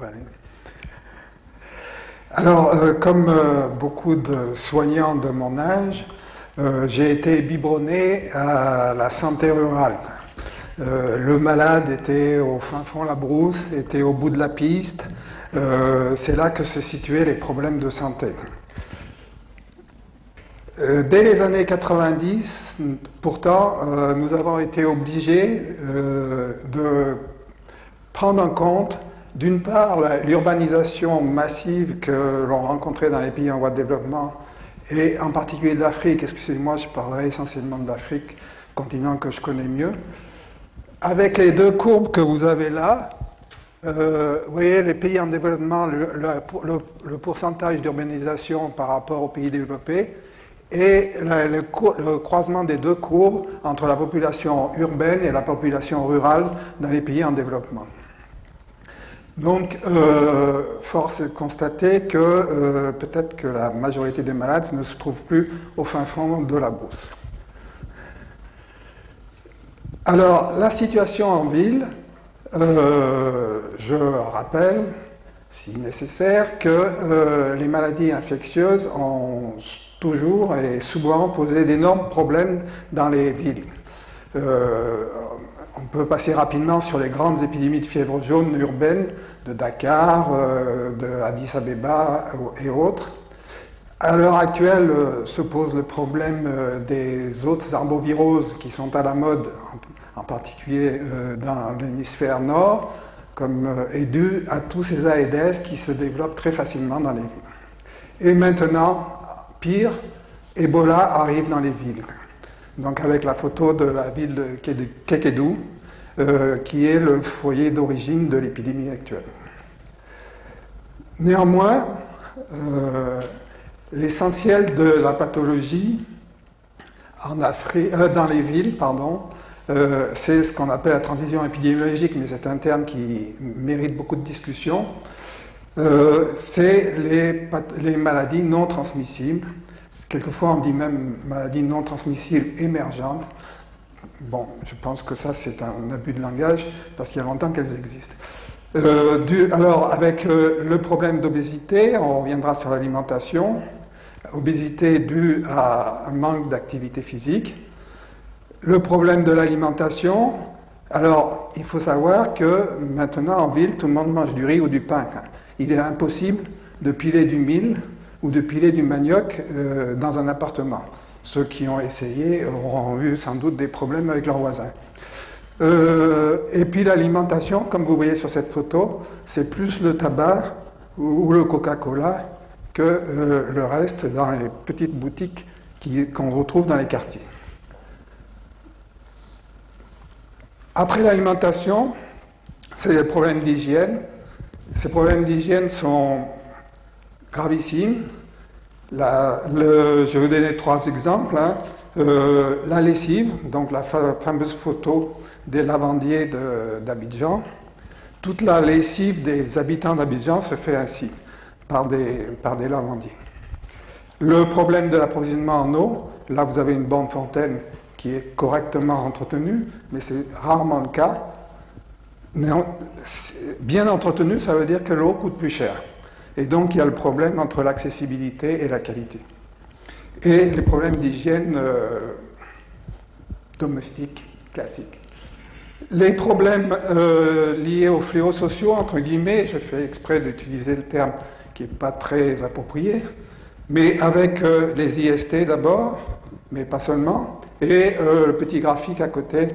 peut aller. Alors, comme beaucoup de soignants de mon âge, j'ai été biberonné à la santé rurale. Le malade était au fin fond de la brousse, était au bout de la piste. C'est là que se situaient les problèmes de santé. Dès les années 90, pourtant, nous avons été obligés de prendre en compte, d'une part, l'urbanisation massive que l'on rencontrait dans les pays en voie de développement, et en particulier d'Afrique. Excusez-moi, je parlerai essentiellement d'Afrique, continent que je connais mieux. Avec les deux courbes que vous avez là, vous voyez, les pays en développement, le pourcentage d'urbanisation par rapport aux pays développés, et le croisement des deux courbes entre la population urbaine et la population rurale dans les pays en développement. Donc, force est de constater que peut-être que la majorité des malades ne se trouvent plus au fin fond de la brousse. Alors, la situation en ville, je rappelle, si nécessaire, que les maladies infectieuses ont toujours et souvent posé d'énormes problèmes dans les villes. On peut passer rapidement sur les grandes épidémies de fièvre jaune urbaine de Dakar, de Addis Abeba et autres. À l'heure actuelle, se pose le problème des autres arboviroses qui sont à la mode, en particulier dans l'hémisphère nord, est dû à tous ces Aedes qui se développent très facilement dans les villes. Et maintenant, pire, Ebola arrive dans les villes. Donc avec la photo de la ville de Kékédou, qui est le foyer d'origine de l'épidémie actuelle. Néanmoins, l'essentiel de la pathologie dans les villes, c'est ce qu'on appelle la transition épidémiologique, mais c'est un terme qui mérite beaucoup de discussion. C'est les maladies non transmissibles. Quelquefois, on dit même maladies non transmissibles émergentes. Bon, je pense que ça, c'est un abus de langage, parce qu'il y a longtemps qu'elles existent. Alors, avec le problème d'obésité, on reviendra sur l'alimentation. Obésité due à un manque d'activité physique. Le problème de l'alimentation, alors, il faut savoir que maintenant, en ville, tout le monde mange du riz ou du pain. Il est impossible de piler du mil ou de piler du manioc dans un appartement. Ceux qui ont essayé auront eu sans doute des problèmes avec leurs voisins. Et puis l'alimentation, comme vous voyez sur cette photo, c'est plus le tabac ou le Coca-Cola que le reste dans les petites boutiques qu'on retrouve dans les quartiers. Après l'alimentation, c'est les problèmes d'hygiène. Ces problèmes d'hygiène sont gravissimes. Je vais vous donner 3 exemples. La lessive, donc la fameuse photo des lavandiers d'Abidjan. Toute la lessive des habitants d'Abidjan se fait ainsi, par des lavandiers. Le problème de l'approvisionnement en eau, là vous avez une bonne fontaine qui est correctement entretenue, mais c'est rarement le cas. Bien entretenue, ça veut dire que l'eau coûte plus cher. Et donc il y a le problème entre l'accessibilité et la qualité. Et les problèmes d'hygiène domestique classiques. Les problèmes liés aux fléaux sociaux, entre guillemets, je fais exprès d'utiliser le terme qui n'est pas très approprié, mais avec les IST d'abord, mais pas seulement, et le petit graphique à côté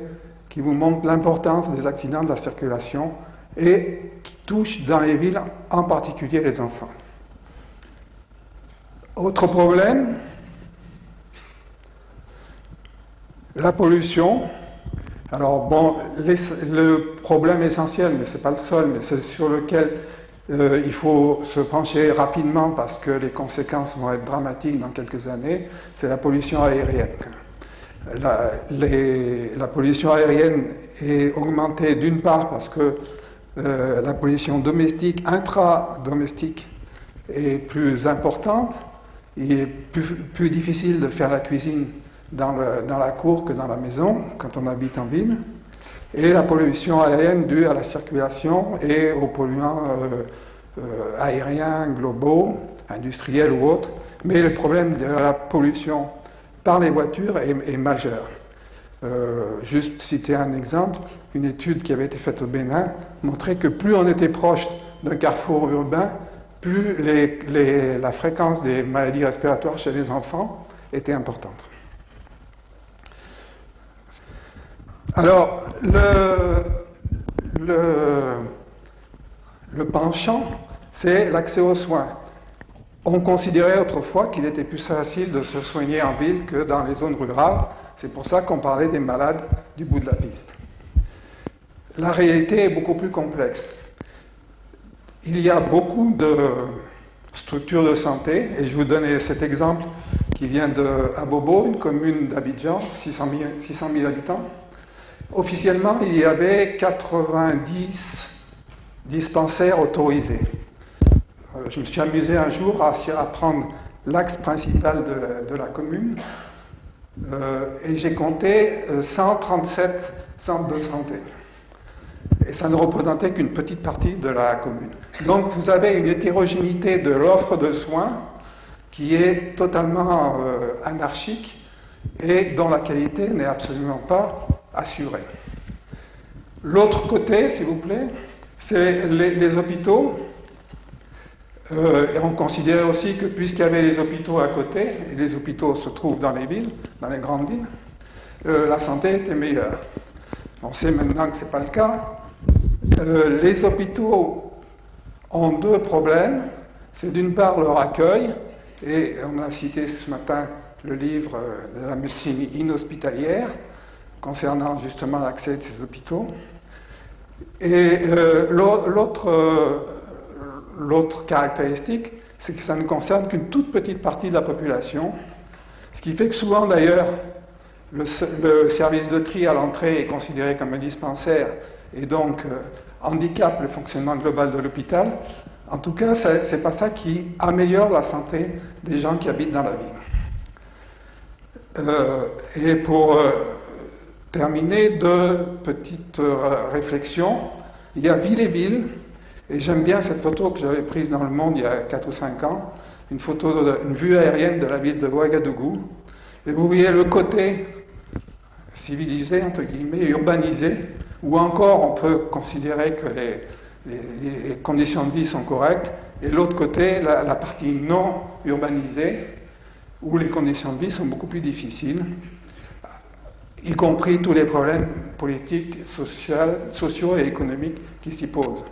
qui vous montre l'importance des accidents de la circulation et qui touche dans les villes, en particulier les enfants. Autre problème, la pollution. Alors bon, le problème essentiel, mais ce n'est pas le seul, mais c'est sur lequel il faut se pencher rapidement parce que les conséquences vont être dramatiques dans quelques années, c'est la pollution aérienne. La pollution aérienne est augmentée d'une part parce que la pollution domestique, intra-domestique est plus importante. Il est plus difficile de faire la cuisine dans la cour que dans la maison, quand on habite en ville. et la pollution aérienne due à la circulation et aux polluants aériens globaux, industriels ou autres. Mais le problème de la pollution par les voitures est majeur. Juste citer un exemple, une étude qui avait été faite au Bénin montrait que plus on était proche d'un carrefour urbain, plus la fréquence des maladies respiratoires chez les enfants était importante. Alors, le penchant, c'est l'accès aux soins. On considérait autrefois qu'il était plus facile de se soigner en ville que dans les zones rurales. C'est pour ça qu'on parlait des malades du bout de la piste. La réalité est beaucoup plus complexe. Il y a beaucoup de structures de santé, et je vous donne cet exemple qui vient d'Abobo, une commune d'Abidjan, 600 000 habitants. Officiellement, il y avait 90 dispensaires autorisés. Je me suis amusé un jour à prendre l'axe principal de la commune et j'ai compté 137 centres de santé. Et ça ne représentait qu'une petite partie de la commune. Donc vous avez une hétérogénéité de l'offre de soins qui est totalement anarchique et dont la qualité n'est absolument pas assurée. L'autre côté, s'il vous plaît, c'est les hôpitaux. Et on considérait aussi que puisqu'il y avait les hôpitaux à côté, et les hôpitaux se trouvent dans les villes, dans les grandes villes, la santé était meilleure. On sait maintenant que ce n'est pas le cas. Les hôpitaux ont deux problèmes. C'est d'une part leur accueil, et on a cité ce matin le livre de la médecine inhospitalière, concernant justement l'accès de ces hôpitaux. Et l'autre caractéristique, c'est que ça ne concerne qu'une toute petite partie de la population, ce qui fait que souvent d'ailleurs, le service de tri à l'entrée est considéré comme un dispensaire et donc handicape le fonctionnement global de l'hôpital. En tout cas, ce n'est pas ça qui améliore la santé des gens qui habitent dans la ville. Et pour terminer, deux petites réflexions. Il y a ville et ville. Et j'aime bien cette photo que j'avais prise dans Le Monde il y a 4 ou 5 ans, une vue aérienne de la ville de Ouagadougou. Et vous voyez le côté civilisé, entre guillemets, urbanisé, où encore on peut considérer que les conditions de vie sont correctes, et l'autre côté, la partie non urbanisée, où les conditions de vie sont beaucoup plus difficiles, y compris tous les problèmes politiques, sociaux et économiques qui s'y posent.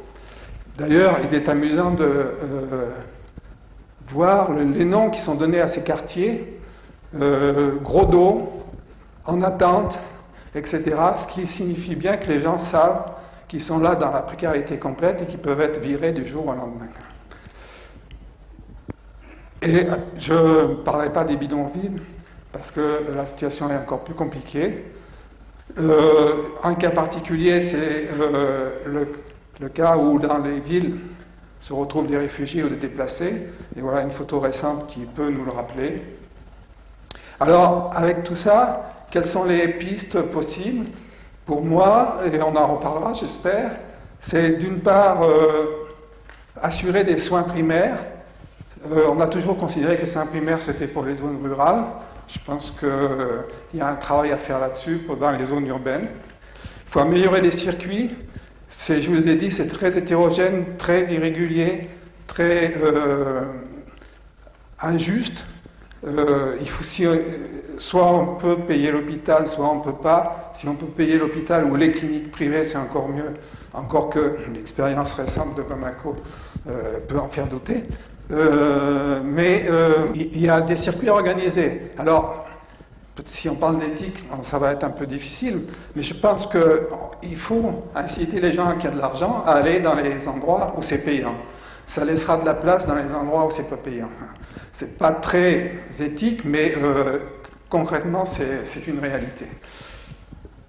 D'ailleurs, il est amusant de voir les noms qui sont donnés à ces quartiers, gros dos, en attente, etc., ce qui signifie bien que les gens savent qu'ils sont là dans la précarité complète et qu'ils peuvent être virés du jour au lendemain. Et je ne parlerai pas des bidonvilles, parce que la situation est encore plus compliquée. Un cas particulier, c'est le cas où dans les villes se retrouvent des réfugiés ou des déplacés. Et voilà une photo récente qui peut nous le rappeler. Alors, avec tout ça, quelles sont les pistes possibles? Pour moi, et on en reparlera, j'espère, c'est d'une part assurer des soins primaires. On a toujours considéré que les soins primaires, c'était pour les zones rurales. Je pense qu'il y a un travail à faire là-dessus dans les zones urbaines. Il faut améliorer les circuits. Je vous l'ai dit, c'est très hétérogène, très irrégulier, très injuste. Soit on peut payer l'hôpital, soit on ne peut pas. Si on peut payer l'hôpital ou les cliniques privées, c'est encore mieux, encore que l'expérience récente de Bamako peut en faire douter. Mais il y a des circuits organisés. Alors, si on parle d'éthique, ça va être un peu difficile, mais je pense qu'il faut inciter les gens qui ont de l'argent à aller dans les endroits où c'est payant. Ça laissera de la place dans les endroits où c'est pas payant. C'est pas très éthique, mais concrètement, c'est une réalité.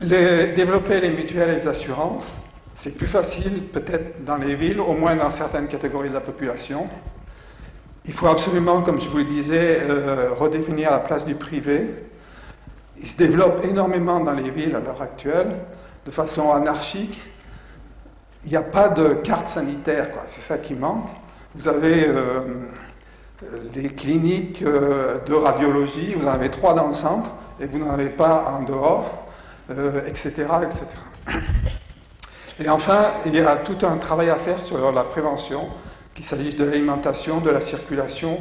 Développer les mutuelles et les assurances, c'est plus facile peut-être dans les villes, au moins dans certaines catégories de la population. Il faut absolument, comme je vous le disais, redéfinir la place du privé. Il se développe énormément dans les villes à l'heure actuelle. de façon anarchique. Il n'y a pas de carte sanitaire, quoi. C'est ça qui manque. Vous avez les cliniques de radiologie, vous en avez 3 dans le centre, et vous n'en avez pas en dehors, etc., etc. Et enfin, il y a tout un travail à faire sur la prévention, qu'il s'agisse de l'alimentation, de la circulation,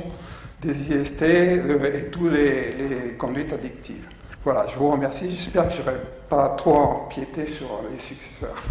des IST et toutes les conduites addictives. Voilà, je vous remercie. J'espère que je n'aurai pas trop empiété sur les successeurs.